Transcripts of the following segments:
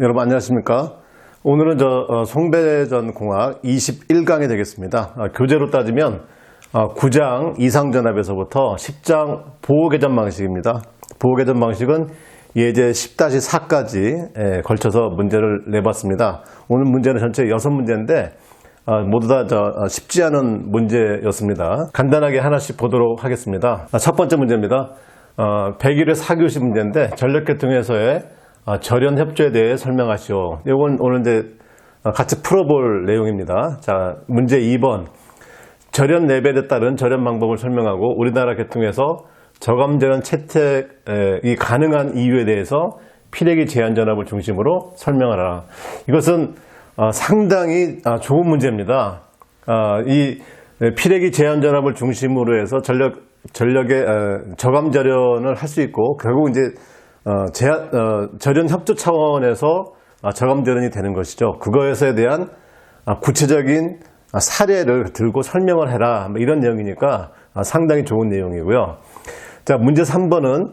여러분 안녕하십니까? 오늘은 송배전 공학 21강이 되겠습니다. 교재로 따지면 9장 이상전압에서부터 10장 보호개전 방식입니다. 보호개전 방식은 예제 10-4까지 걸쳐서 문제를 내봤습니다. 오늘 문제는 전체 6문제인데 모두 다 쉽지 않은 문제였습니다. 간단하게 하나씩 보도록 하겠습니다. 첫 번째 문제입니다. 101회 4교시 문제인데 전력계통에서의 절연협조에 대해 설명하시오. 이건 오늘 이제 같이 풀어볼 내용입니다. 자, 문제 2번. 절연 레벨에 따른 절연 방법을 설명하고 우리나라 계통에서 저감절연 채택이 가능한 이유에 대해서 피레기 제한전압을 중심으로 설명하라. 이것은 상당히 좋은 문제입니다. 이 피레기 제한전압을 중심으로 해서 전력의 저감절연을 할 수 있고 결국 이제 절연 협조 차원에서 저감절연이 되는 것이죠. 그것에 대한 구체적인 사례를 들고 설명을 해라. 이런 내용이니까 상당히 좋은 내용이고요. 자, 문제 3번은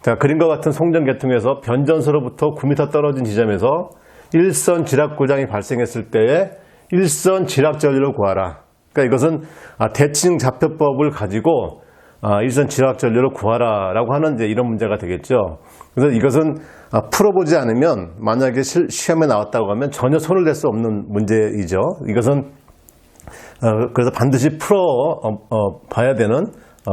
자, 그림과 같은 송전계통에서 변전소로부터 9m 떨어진 지점에서 일선 지락 고장이 발생했을 때에 일선 지락 전류를 구하라. 그러니까 이것은 대칭 좌표법을 가지고 일선 지락 전류를 구하라라고 하는 이제 이런 문제가 되겠죠. 그래서 이것은 풀어보지 않으면 만약에 시험에 나왔다고 하면 전혀 손을 댈 수 없는 문제이죠. 이것은 그래서 반드시 봐야 되는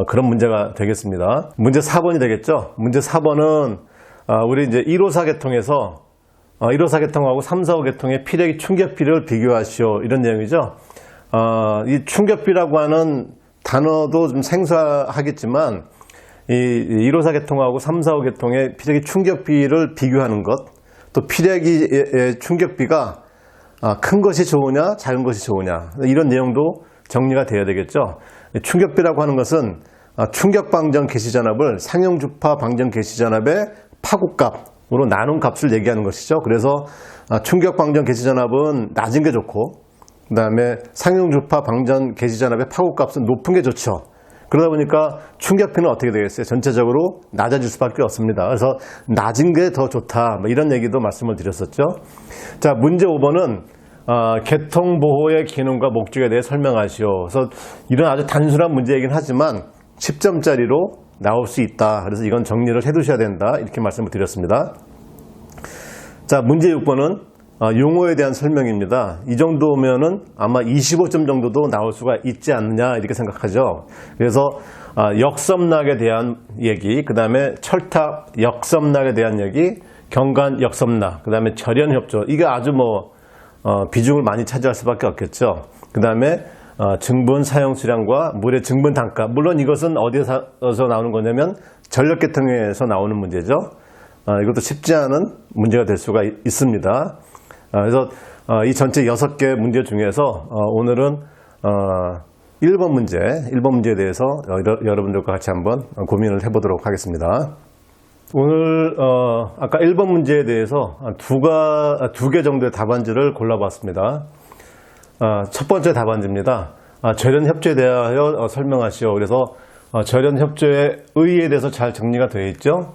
그런 문제가 되겠습니다. 문제 4번이 되겠죠. 문제 4번은 우리 이제 154 계통에서 154 계통하고 345 계통의 피레기 충격비를 비교하시오. 이런 내용이죠. 이 충격비라고 하는 단어도 좀 생소하겠지만 이 154 계통하고 345 계통의 피레기 충격비를 비교하는 것, 또 피레기의 충격비가 큰 것이 좋으냐 작은 것이 좋으냐 이런 내용도 정리가 돼야 되겠죠. 충격비라고 하는 것은 충격방정 개시전압을 상용주파 방정 개시전압의 파고값으로 나눈 값을 얘기하는 것이죠. 그래서 충격방정 개시전압은 낮은 게 좋고 그 다음에 상용주파 방전 개시전압의 파고값은 높은 게 좋죠. 그러다 보니까 충격비는 어떻게 되겠어요? 전체적으로 낮아질 수밖에 없습니다. 그래서 낮은 게 더 좋다. 이런 얘기도 말씀을 드렸었죠. 자, 문제 5번은 계통보호의 기능과 목적에 대해 설명하시오. 그래서 이런 아주 단순한 문제이긴 하지만 10점짜리로 나올 수 있다. 그래서 이건 정리를 해 두셔야 된다. 이렇게 말씀을 드렸습니다. 자, 문제 6번은 용어에 대한 설명입니다. 이 정도면은 아마 25점 정도도 나올 수가 있지 않느냐 이렇게 생각하죠. 그래서 역섬락에 대한 얘기, 그 다음에 철탑 역섬락에 대한 얘기, 경관 역섬락, 그 다음에 절연협조, 이게 아주 비중을 많이 차지할 수밖에 없겠죠. 그 다음에 증분 사용 수량과 물의 증분 단가, 물론 이것은 어디에서 나오는 거냐면 전력계통에서 나오는 문제죠. 이것도 쉽지 않은 문제가 될 수가 있습니다. 그래서 이 전체 6개 문제 중에서 오늘은 1번 문제에 대해서 여러분들과 같이 한번 고민을 해보도록 하겠습니다. 오늘 아까 1번 문제에 대해서 두 개 정도의 답안지를 골라봤습니다. 첫 번째 답안지입니다. 절연협조에 대하여 설명하시오. 그래서 절연협조의 의의에 대해서 잘 정리가 되어 있죠.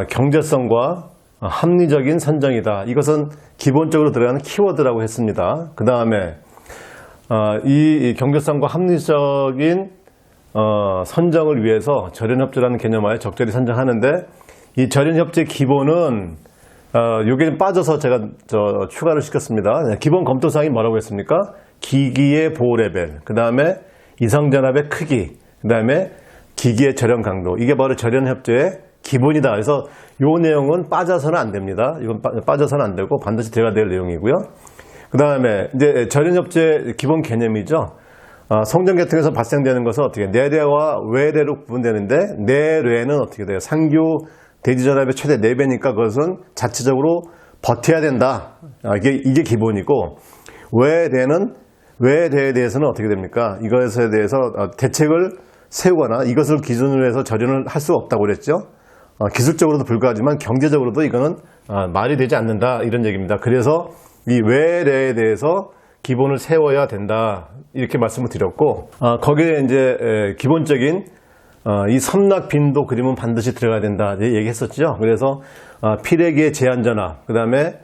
경제성과 합리적인 선정이다. 이것은 기본적으로 들어가는 키워드라고 했습니다. 그 다음에 이 경제성과 합리적인 선정을 위해서 절연협조라는 개념하에 적절히 선정하는데 이 절연협조의 기본은 여기 좀 빠져서 제가 추가를 시켰습니다. 기본 검토사항이 뭐라고 했습니까? 기기의 보호 레벨, 그 다음에 이상전압의 크기, 그 다음에 기기의 절연 강도. 이게 바로 절연협조의 기본이다. 그래서 이 내용은 빠져서는 안 됩니다. 이건 빠져서는 안 되고 반드시 들어가야 될 내용이고요. 그 다음에 이제 절연협조의 기본 개념이죠. 송전계통에서 발생되는 것은 어떻게 내뢰와 외뢰로 구분되는데 내뢰는 어떻게 돼요? 상교 대지전압의 최대 4배니까 그것은 자체적으로 버텨야 된다. 이게 기본이고 외래에 대해서는 어떻게 됩니까? 이것에 대해서 대책을 세우거나 이것을 기준으로 해서 절연을 할 수 없다고 그랬죠. 기술적으로도 불가하지만 경제적으로도 이거는 말이 되지 않는다 이런 얘기입니다. 그래서 이 외래에 대해서 기본을 세워야 된다 이렇게 말씀을 드렸고 거기에 이제 기본적인 이 섬락 빈도 그림은 반드시 들어가야 된다 얘기했었죠. 그래서 피레기의 제한전압, 그 다음에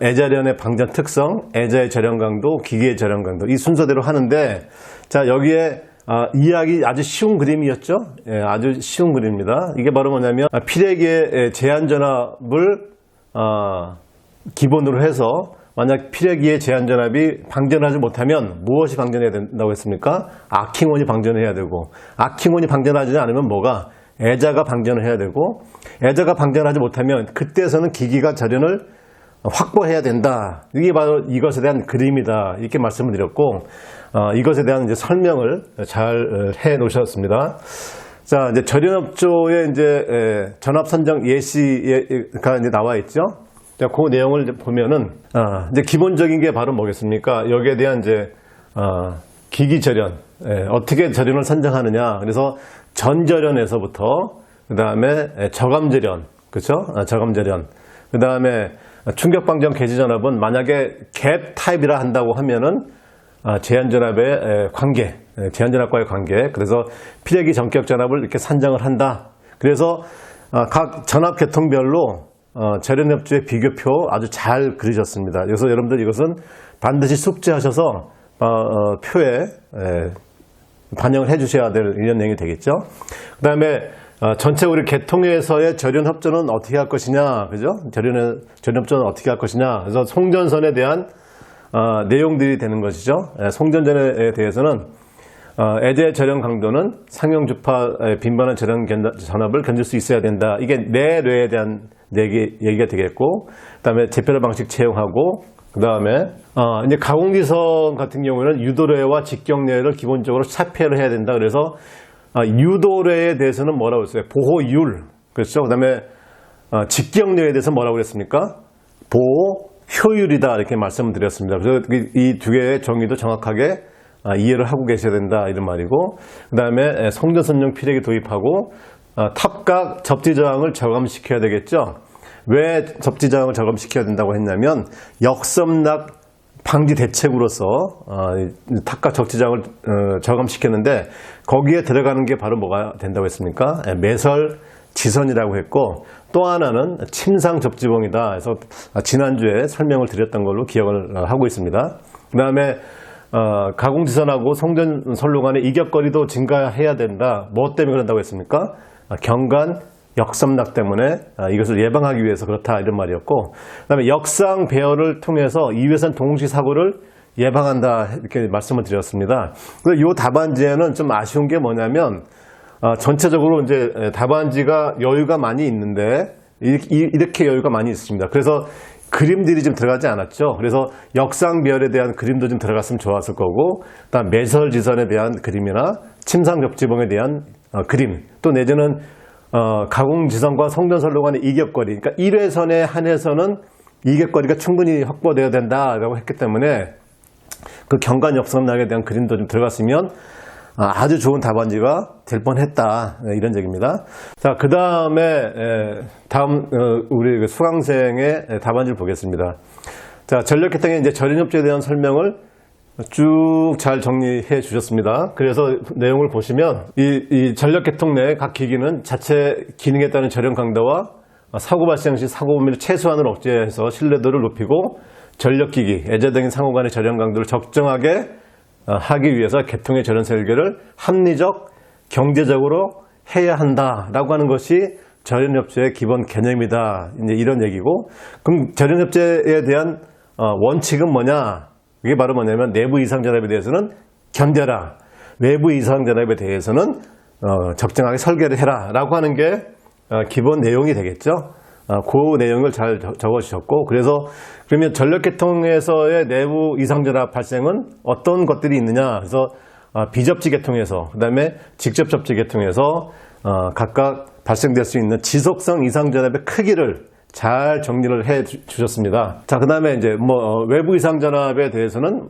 애자련의 방전 특성, 애자의 절연 강도, 기기의 절연 강도 이 순서대로 하는데 자 여기에 이해하기 아주 쉬운 그림이었죠. 예, 아주 쉬운 그림입니다. 이게 바로 뭐냐면 피레기의 제한 전압을 기본으로 해서 만약 피레기의 제한 전압이 방전하지 못하면 무엇이 방전해야 된다고 했습니까? 아킹온이 방전해야 되고 아킹온이 방전하지 않으면 뭐가? 애자가 방전을 해야 되고 애자가 방전하지 못하면 그때서는 기기가 절연을 확보해야 된다. 이게 바로 이것에 대한 그림이다. 이렇게 말씀을 드렸고 이것에 대한 이제 설명을 잘 해 놓으셨습니다. 자, 이제 절연업조의 이제 전압 선정 예시가 이제 나와 있죠. 자, 그 내용을 이제 보면은 이제 기본적인 게 바로 뭐겠습니까? 여기에 대한 이제 기기 절연, 어떻게 절연을 선정하느냐. 그래서 전절연에서부터 그 다음에 저감 절연, 그렇죠? 저감 절연. 그 다음에 충격 방전 개시 전압은 만약에 갭 타입이라 한다고 하면은 제한 전압의 관계, 제한 전압과의 관계. 그래서 피레기 전격 전압을 이렇게 산정을 한다. 그래서 각 전압 계통별로 절연업주의 비교표 아주 잘 그리셨습니다. 그래서 여러분들 이것은 반드시 숙지하셔서 표에 반영을 해주셔야 될 이런 내용이 되겠죠. 그 다음에 전체 우리 계통에서의 절연 협조는 어떻게 할 것이냐, 그죠? 절연 협조는 어떻게 할 것이냐. 그래서 송전선에 대한 내용들이 되는 것이죠. 송전선에 대해서는 애자의 절연 강도는 상용 주파의 빈번한 절연 전압을 견딜 수 있어야 된다. 이게 내뢰에 대한 얘기가 되겠고, 그다음에 제표를 방식 채용하고, 그다음에 이제 가공기성 같은 경우에는 유도뢰와 직경뢰를 기본적으로 차폐를 해야 된다. 그래서 유도뢰에 대해서는 뭐라고 했어요? 보호율. 그렇죠? 그다음에 직경뢰에 대해서 뭐라고 그랬습니까? 보호 효율이다. 이렇게 말씀을 드렸습니다. 그래서 이 두 개의 정의도 정확하게 이해를 하고 계셔야 된다. 이런 말이고, 그다음에 송전선용 피레기 도입하고 탑각 접지저항을 저감시켜야 되겠죠. 왜 접지저항을 저감시켜야 된다고 했냐면 역섬락 방지 대책으로서 탑각 접지저항을 저감시켰는데 거기에 들어가는 게 바로 뭐가 된다고 했습니까? 매설 지선이라고 했고 또 하나는 침상 접지봉이다. 그래서 지난주에 설명을 드렸던 걸로 기억을 하고 있습니다. 그 다음에 가공지선하고 송전선로 간의 이격거리도 증가해야 된다. 뭐 때문에 그런다고 했습니까? 경관 역섬락 때문에 이것을 예방하기 위해서 그렇다 이런 말이었고, 그다음에 역상 배열을 통해서 이외선 동시 사고를 예방한다 이렇게 말씀을 드렸습니다. 그래서 이 답안지에는 좀 아쉬운 게 뭐냐면 전체적으로 이제 답안지가 여유가 많이 있는데 이렇게 여유가 많이 있습니다. 그래서 그림들이 좀 들어가지 않았죠. 그래서 역상 배열에 대한 그림도 좀 들어갔으면 좋았을 거고, 그다음 매설 지선에 대한 그림이나 침상 접지봉에 대한 그림, 또 내지는 가공지선과 송전선로 간의 이격거리, 그러니까 1회선에 한해서는 이격거리가 충분히 확보되어야 된다라고 했기 때문에 그 경관 역섬락에 대한 그림도 좀 들어갔으면 아주 좋은 답안지가 될 뻔했다 이런 얘기입니다. 자, 그 다음에 다음 우리 수강생의 답안지를 보겠습니다. 자, 전력계통의 이제 절연협조에 대한 설명을 쭉 잘 정리해 주셨습니다. 그래서 내용을 보시면 이 전력계통 내 각 기기는 자체 기능에 따른 절연 강도와 사고 발생 시 사고 범위를 최소한으로 억제해서 신뢰도를 높이고 전력기기, 애자 등의 상호 간의 절연 강도를 적정하게 하기 위해서 계통의 절연 설계를 합리적, 경제적으로 해야 한다라고 하는 것이 절연협조의 기본 개념이다. 이제 이런 얘기고, 그럼 절연협조에 대한 원칙은 뭐냐? 이게 바로 뭐냐면 내부 이상 전압에 대해서는 견뎌라, 외부 이상 전압에 대해서는 적정하게 설계를 해라 라고 하는 게 기본 내용이 되겠죠. 그 내용을 잘 적어주셨고, 그래서 그러면 전력계통에서의 내부 이상 전압 발생은 어떤 것들이 있느냐. 그래서 비접지 계통에서, 그 다음에 직접 접지 계통에서 각각 발생될 수 있는 지속성 이상 전압의 크기를 잘 정리를 해 주셨습니다. 자, 그 다음에 이제 외부 이상 전압에 대해서는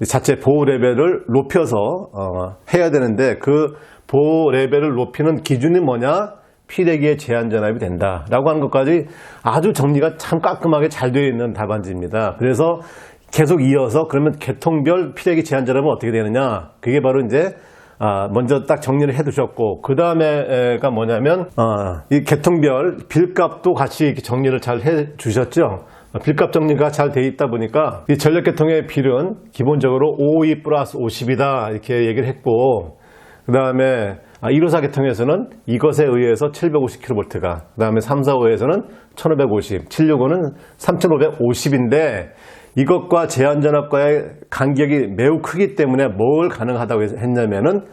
자체 보호 레벨을 높여서 해야 되는데 그 보호 레벨을 높이는 기준이 뭐냐? 피레기의 제한 전압이 된다라고 하는 것까지 아주 정리가 참 깔끔하게 잘 되어 있는 답안지입니다. 그래서 계속 이어서 그러면 계통별 피레기 제한 전압은 어떻게 되느냐? 그게 바로 이제 먼저 딱 정리를 해 두셨고, 그 다음에가 뭐냐면, 이 계통별 빌값도 같이 이렇게 정리를 잘 해 주셨죠. 빌값 정리가 잘 돼 있다 보니까 이 전력계통의 빌은 기본적으로 52 플러스 50이다 이렇게 얘기를 했고, 그 다음에 154 계통에서는 이것에 의해서 750kV가, 그 다음에 345에서는 1550, 765는 3550인데 이것과 제한전압과의 간격이 매우 크기 때문에 뭘 가능하다고 했냐면은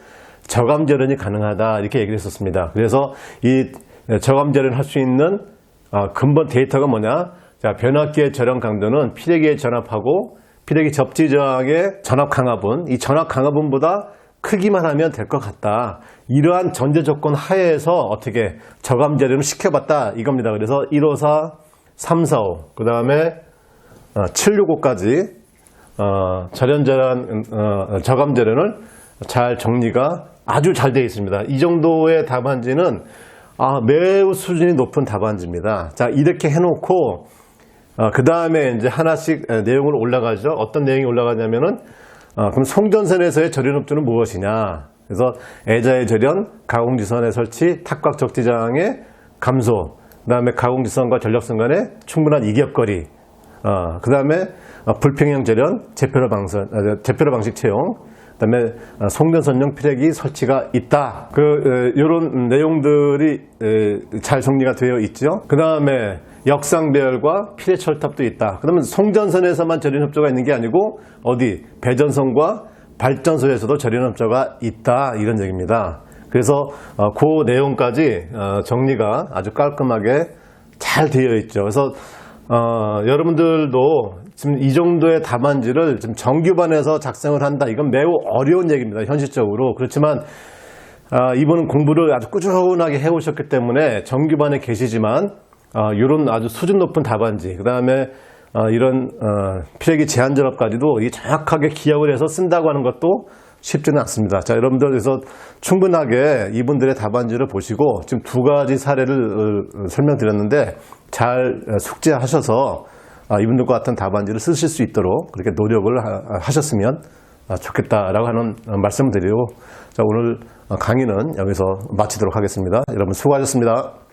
저감절연이 가능하다 이렇게 얘기를 했었습니다. 그래서 이 저감절연 할 수 있는 근본 데이터가 뭐냐? 자, 변압기의 절연 강도는 피레기의 전압하고 피레기 접지 저항의 전압 강압은 이 전압 강압은보다 크기만 하면 될 것 같다. 이러한 전제 조건 하에서 어떻게 저감절연을 시켜봤다 이겁니다. 그래서 154, 345, 그 다음에 765까지 저감절연을 잘 정리가 아주 잘 되어 있습니다. 이 정도의 답안지는 매우 수준이 높은 답안지입니다. 자, 이렇게 해놓고 그 다음에 이제 하나씩 내용을 올라가죠. 어떤 내용이 올라가냐면은 그럼 송전선에서의 절연업주는 무엇이냐? 그래서 애자의 절연, 가공지선의 설치, 탁곽 적지장의 감소, 그 다음에 가공지선과 전력선 간의 충분한 이격거리, 그 다음에 불평형 절연, 제표로 방식 채용, 그 다음에 송전선용 피레기 설치가 있다. 요런 내용들이 잘 정리가 되어 있죠. 그 다음에 역상배열과 피레 철탑도 있다. 그러면 송전선에서만 절연협조가 있는 게 아니고 어디 배전선과 발전소에서도 절연협조가 있다 이런 얘기입니다. 그래서 그 내용까지 정리가 아주 깔끔하게 잘 되어 있죠. 그래서 여러분들도 지금 이 정도의 답안지를 지금 정규반에서 작성을 한다. 이건 매우 어려운 얘기입니다. 현실적으로. 그렇지만 이분은 공부를 아주 꾸준하게 해오셨기 때문에 정규반에 계시지만 이런 아주 수준 높은 답안지, 그 다음에 이런 피레기 제한전압까지도 정확하게 기억을 해서 쓴다고 하는 것도 쉽지는 않습니다. 자, 여러분들 그래서 충분하게 이분들의 답안지를 보시고 지금 두 가지 사례를 설명드렸는데 잘 숙지하셔서 이분들과 같은 답안지를 쓰실 수 있도록 그렇게 노력을 하셨으면 좋겠다라고 하는 말씀을 드리고, 자, 오늘 강의는 여기서 마치도록 하겠습니다. 여러분 수고하셨습니다.